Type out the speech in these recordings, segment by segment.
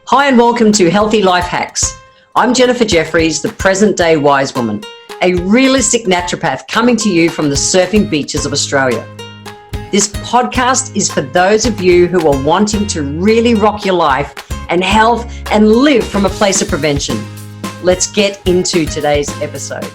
Hi and welcome to Healthy Life Hacks. I'm Jefferies, the present day wise woman, a realistic naturopath coming to you from the surfing beaches of Australia. This podcast is for those of you who are wanting to really rock your life and health and live from a place of prevention. Let's get into today's episode.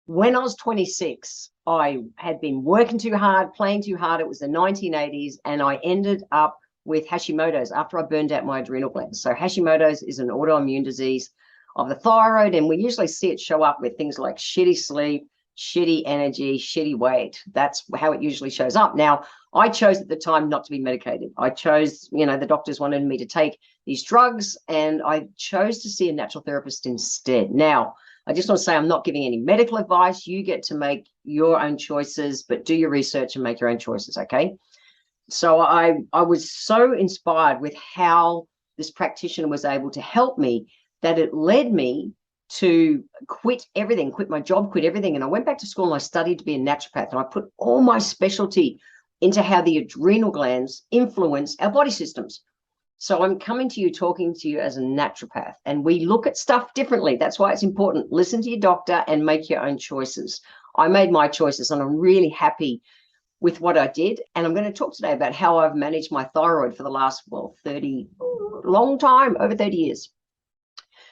When I was 26, I had been working too hard, playing too hard. It was the 1980s, and I ended up with Hashimoto's after I burned out my adrenal glands. So Hashimoto's is an autoimmune disease of the thyroid, and we usually see it show up with things like shitty sleep, shitty energy, shitty weight. That's how it usually shows up. Now, I chose at the time not to be medicated. I chose, the doctors wanted me to take these drugs, and I chose to see a natural therapist instead. Now, I just want to say I'm not giving any medical advice. You get to make your own choices, but do your research and make your own choices, okay? So I was so inspired with how this practitioner was able to help me that it led me to quit everything, quit my job, quit everything. And I went back to school and I studied to be a naturopath, and I put all my specialty into how the adrenal glands influence our body systems. So I'm coming to you, talking to you as a naturopath, and we look at stuff differently. That's why it's important. Listen to your doctor and make your own choices. I made my choices, and I'm really happy with what I did. And I'm going to talk today about how I've managed my thyroid for the last, over 30 years.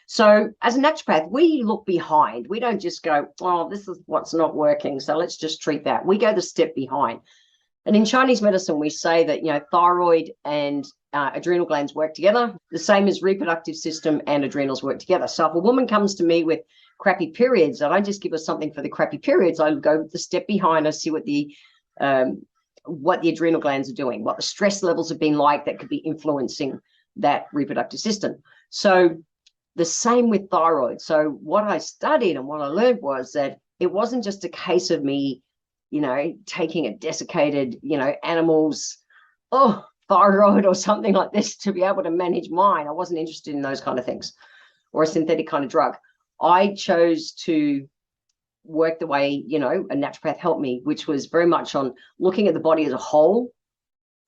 So as a naturopath, we look behind. We don't just go, oh, this is what's not working, so let's just treat that. We go the step behind. And in Chinese medicine, we say that, thyroid and adrenal glands work together, the same as reproductive system and adrenals work together. So if a woman comes to me with crappy periods, I don't just give her something for the crappy periods. I go the step behind. I see what the adrenal glands are doing, what the stress levels have been like that could be influencing that reproductive system. So the same with thyroid. So what I studied and what I learned was that it wasn't just a case of me, taking a desiccated, animal's, thyroid or something like this to be able to manage mine. I wasn't interested in those kind of things, or a synthetic kind of drug. I chose to work the way, a naturopath helped me, which was very much on looking at the body as a whole,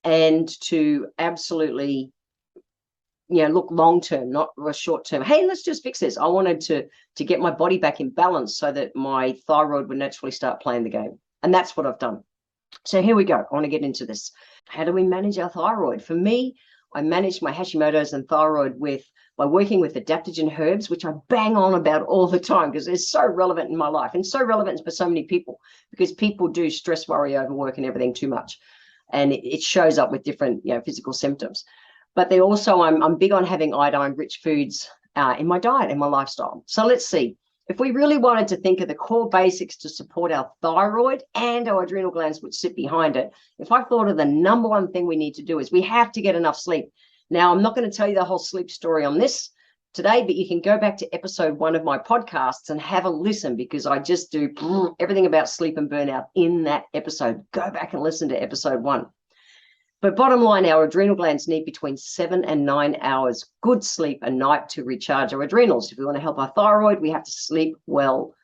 and to absolutely, look long-term, not a short-term. Hey, let's just fix this. I wanted to get my body back in balance so that my thyroid would naturally start playing the game. And that's what I've done. So here we go. I want to get into this. How do we manage our thyroid? For me, I managed my Hashimoto's and thyroid by working with adaptogen herbs, which I bang on about all the time because it's so relevant in my life and so relevant for so many people, because people do stress, worry, overwork and everything too much. And it shows up with different, physical symptoms. But they also, I'm big on having iodine-rich foods in my diet and my lifestyle. So let's see. If we really wanted to think of the core basics to support our thyroid and our adrenal glands which sit behind it, if I thought of the number one thing we need to do is we have to get enough sleep. Now, I'm not going to tell you the whole sleep story on this today, but you can go back to episode 1 of my podcasts and have a listen, because I just do everything about sleep and burnout in that episode. Go back and listen to episode 1. But bottom line, our adrenal glands need between 7 and 9 hours good sleep a night to recharge our adrenals. If we want to help our thyroid, we have to sleep well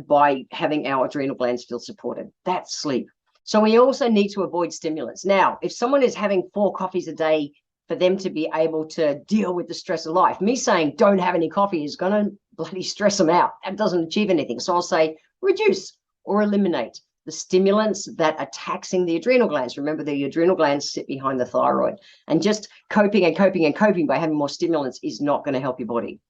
by having our adrenal glands feel supported. That's sleep. So we also need to avoid stimulants. Now, if someone is having 4 coffees a day for them to be able to deal with the stress of life, me saying don't have any coffee is going to bloody stress them out. That doesn't achieve anything. So I'll say reduce or eliminate the stimulants that are taxing the adrenal glands. Remember, the adrenal glands sit behind the thyroid, and just coping by having more stimulants is not going to help your body.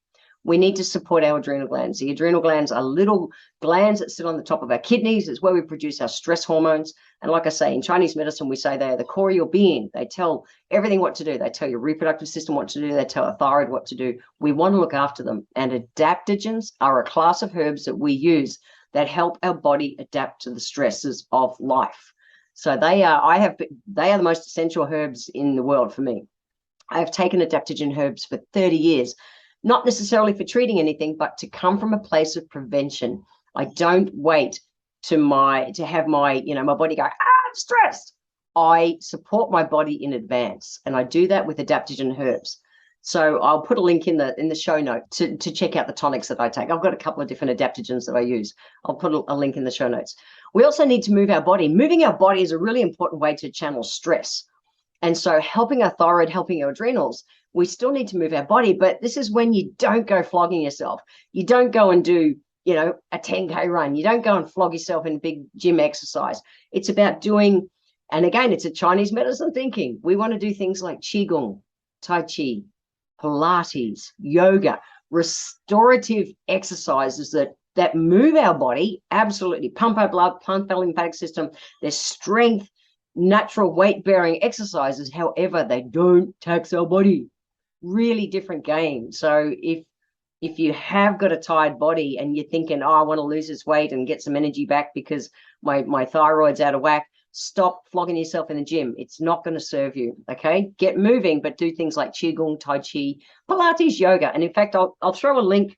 We need to support our adrenal glands. The adrenal glands are little glands that sit on the top of our kidneys. It's where we produce our stress hormones. And like I say, in Chinese medicine, we say they are the core of your being. They tell everything what to do. They tell your reproductive system what to do. They tell our thyroid what to do. We want to look after them. And adaptogens are a class of herbs that we use that help our body adapt to the stresses of life. So they are the most essential herbs in the world for me. I have taken adaptogen herbs for 30 years, not necessarily for treating anything, but to come from a place of prevention. I don't wait to have my body go, I'm stressed. I support my body in advance, and I do that with adaptogen herbs. So I'll put a link in the show note to check out the tonics that I take. I've got a couple of different adaptogens that I use. I'll put a link in the show notes. We also need to move our body. Moving our body is a really important way to channel stress. And so helping our thyroid, helping our adrenals, we still need to move our body. But this is when you don't go flogging yourself. You don't go and do, a 10K run. You don't go and flog yourself in big gym exercise. It's about doing, and again, it's a Chinese medicine thinking. We want to do things like Qigong, Tai Chi, Pilates, yoga, restorative exercises that move our body, absolutely pump our blood, pump our lymphatic system. There's strength, natural weight-bearing exercises. However, they don't tax our body. Really different game. So if you have got a tired body and you're thinking, I want to lose this weight and get some energy back because my thyroid's out of whack, stop flogging yourself in the gym. It's not going to serve you. Okay, get moving, but do things like Qigong, Tai Chi, Pilates, yoga. And in fact, I'll throw a link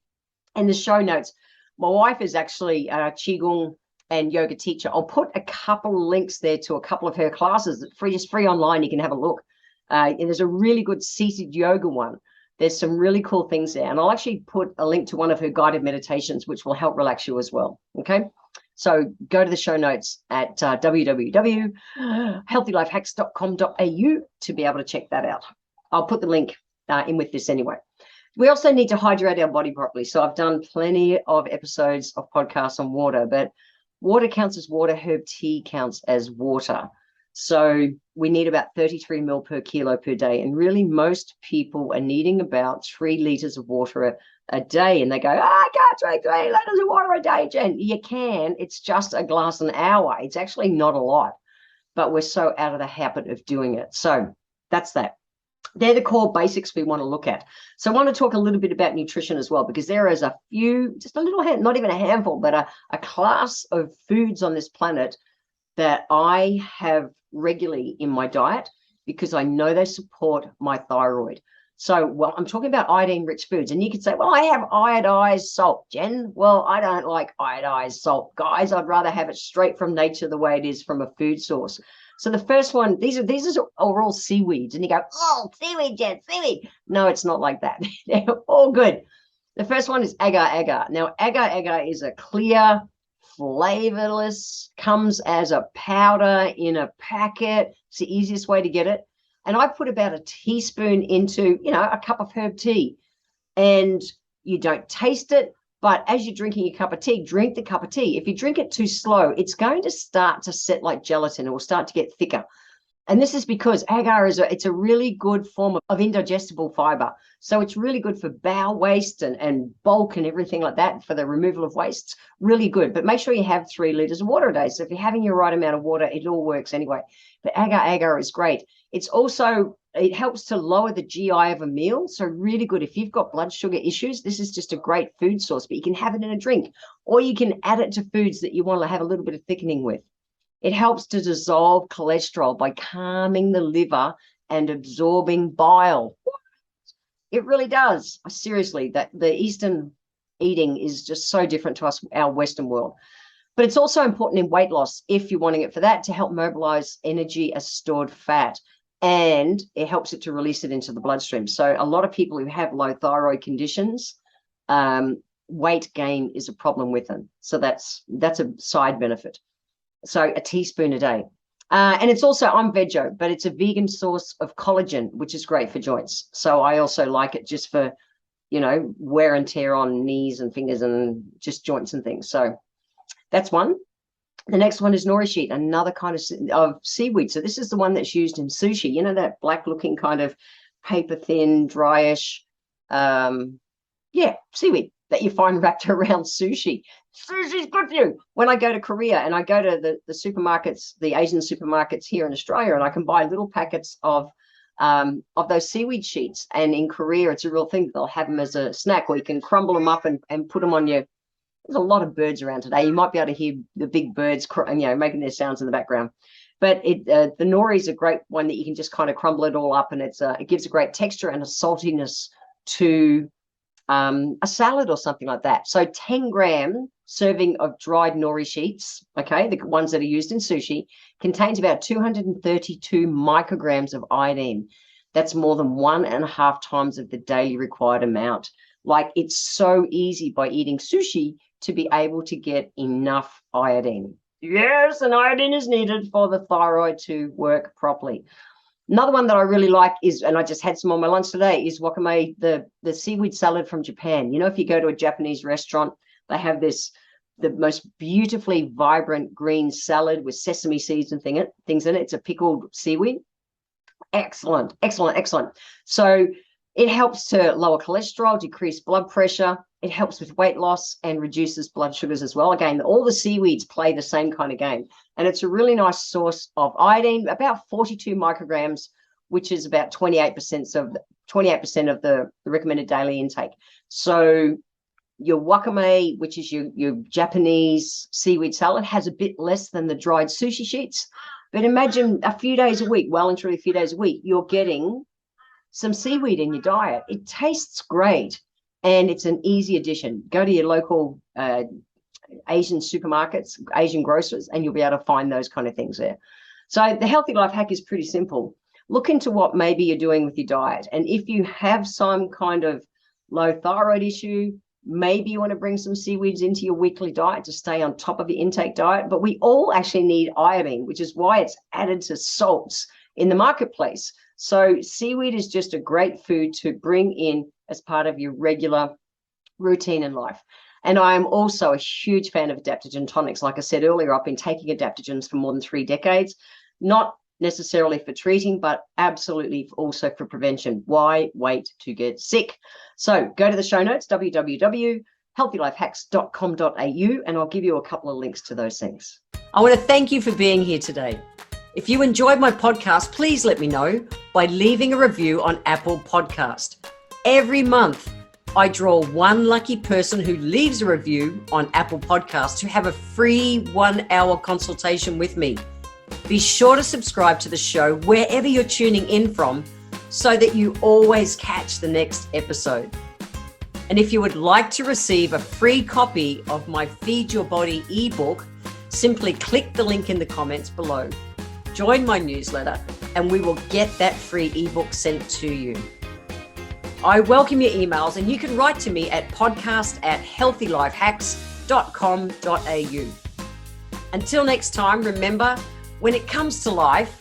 in the show notes. My wife is actually a Qigong and yoga teacher. I'll put a couple links there to a couple of her classes. It's free online. You can have a look. And there's a really good seated yoga one. There's some really cool things there. And I'll actually put a link to one of her guided meditations, which will help relax you as well. Okay. So go to the show notes at www.healthylifehacks.com.au to be able to check that out. I'll put the link in with this anyway. We also need to hydrate our body properly. So I've done plenty of episodes of podcasts on water, but water counts as water, herb tea counts as water. So we need about 33 ml per kilo per day. And really most people are needing about 3 liters of water a day. And they go, I can't drink 3 liters of water a day, Jen. You can. It's just a glass an hour. It's actually not a lot, but we're so out of the habit of doing it. So that's that. They're the core basics we want to look at. So I want to talk a little bit about nutrition as well, because there is a few, just a little, not even a handful, but a class of foods on this planet that I have regularly in my diet because I know they support my thyroid. So, well, I'm talking about iodine-rich foods. And you could say, well, I have iodized salt, Jen. Well, I don't like iodized salt, guys. I'd rather have it straight from nature the way it is from a food source. So the first one, these are all seaweeds. And you go, oh, seaweed, Jen, seaweed. No, it's not like that. They're all good. The first one is agar-agar. Now, agar-agar is a clear, flavorless, comes as a powder in a packet. It's the easiest way to get it. And I put about a teaspoon into, a cup of herb tea. And you don't taste it, but as you're drinking your cup of tea, drink the cup of tea. If you drink it too slow, it's going to start to set like gelatin. It will start to get thicker. And this is because agar it's a really good form of indigestible fiber. So it's really good for bowel waste and bulk and everything like that, for the removal of wastes. Really good. But make sure you have 3 liters of water a day. So if you're having your right amount of water, it all works anyway. But agar is great. It's also, it helps to lower the GI of a meal. So really good. If you've got blood sugar issues, this is just a great food source, but you can have it in a drink, or you can add it to foods that you want to have a little bit of thickening with. It helps to dissolve cholesterol by calming the liver and absorbing bile. It really does. Seriously, that the Eastern eating is just so different to us, our Western world. But it's also important in weight loss, if you're wanting it for that, to help mobilize energy as stored fat. And it helps it to release it into the bloodstream. So a lot of people who have low thyroid conditions, weight gain is a problem with them. So that's a side benefit. So a teaspoon a day. And it's also, I'm veggie, but it's a vegan source of collagen, which is great for joints. So I also like it just for, wear and tear on knees and fingers and just joints and things. So that's one. The next one is nori sheet, another kind of seaweed. So this is the one that's used in sushi. That black looking kind of paper thin, dryish, seaweed that you find wrapped around sushi. Sushi's good for you. When I go to Korea and I go to the supermarkets, the Asian supermarkets here in Australia, and I can buy little packets of those seaweed sheets. And in Korea, it's a real thing. They'll have them as a snack, or you can crumble them up and put them on your. There's a lot of birds around today. You might be able to hear the big birds, making their sounds in the background. But the nori is a great one that you can just kind of crumble it all up, and it gives a great texture and a saltiness to a salad or something like that. So 10-gram serving of dried nori sheets, okay, the ones that are used in sushi, contains about 232 micrograms of iodine. That's more than 1.5 times of the daily required amount. Like, it's so easy by eating sushi to be able to get enough iodine. Yes, and iodine is needed for the thyroid to work properly. Another one that I really like is, and I just had some on my lunch today, is wakame, the seaweed salad from Japan. If you go to a Japanese restaurant, they have the most beautifully vibrant green salad with sesame seeds and things in it. It's a pickled seaweed. Excellent, excellent, excellent. So it helps to lower cholesterol, decrease blood pressure. It helps with weight loss and reduces blood sugars as well. Again, all the seaweeds play the same kind of game. And it's a really nice source of iodine, about 42 micrograms, which is about 28% of the recommended daily intake. So your wakame, which is your Japanese seaweed salad, has a bit less than the dried sushi sheets. But imagine a few days a week, well and truly a few days a week, you're getting some seaweed in your diet. It tastes great, and it's an easy addition. Go to your local Asian supermarkets, Asian grocers, and you'll be able to find those kind of things there. So the healthy life hack is pretty simple. Look into what maybe you're doing with your diet. And if you have some kind of low thyroid issue, maybe you want to bring some seaweeds into your weekly diet to stay on top of your intake diet. But we all actually need iodine, which is why it's added to salts in the marketplace. So seaweed is just a great food to bring in as part of your regular routine in life. And I'm also a huge fan of adaptogen tonics. Like I said earlier, I've been taking adaptogens for more than 3 decades, not necessarily for treating, but absolutely also for prevention. Why wait to get sick? So go to the show notes, www.healthylifehacks.com.au, and I'll give you a couple of links to those things. I want to thank you for being here today. If you enjoyed my podcast, please let me know by leaving a review on Apple Podcast. Every month, I draw one lucky person who leaves a review on Apple Podcast to have a free 1-hour consultation with me. Be sure to subscribe to the show wherever you're tuning in from so that you always catch the next episode. And if you would like to receive a free copy of my Feed Your Body ebook, simply click the link in the comments below. Join my newsletter and we will get that free ebook sent to you. I welcome your emails, and you can write to me at podcast@healthylifehacks.com.au. Until next time, remember, when it comes to life,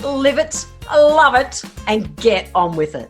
live it, love it, and get on with it.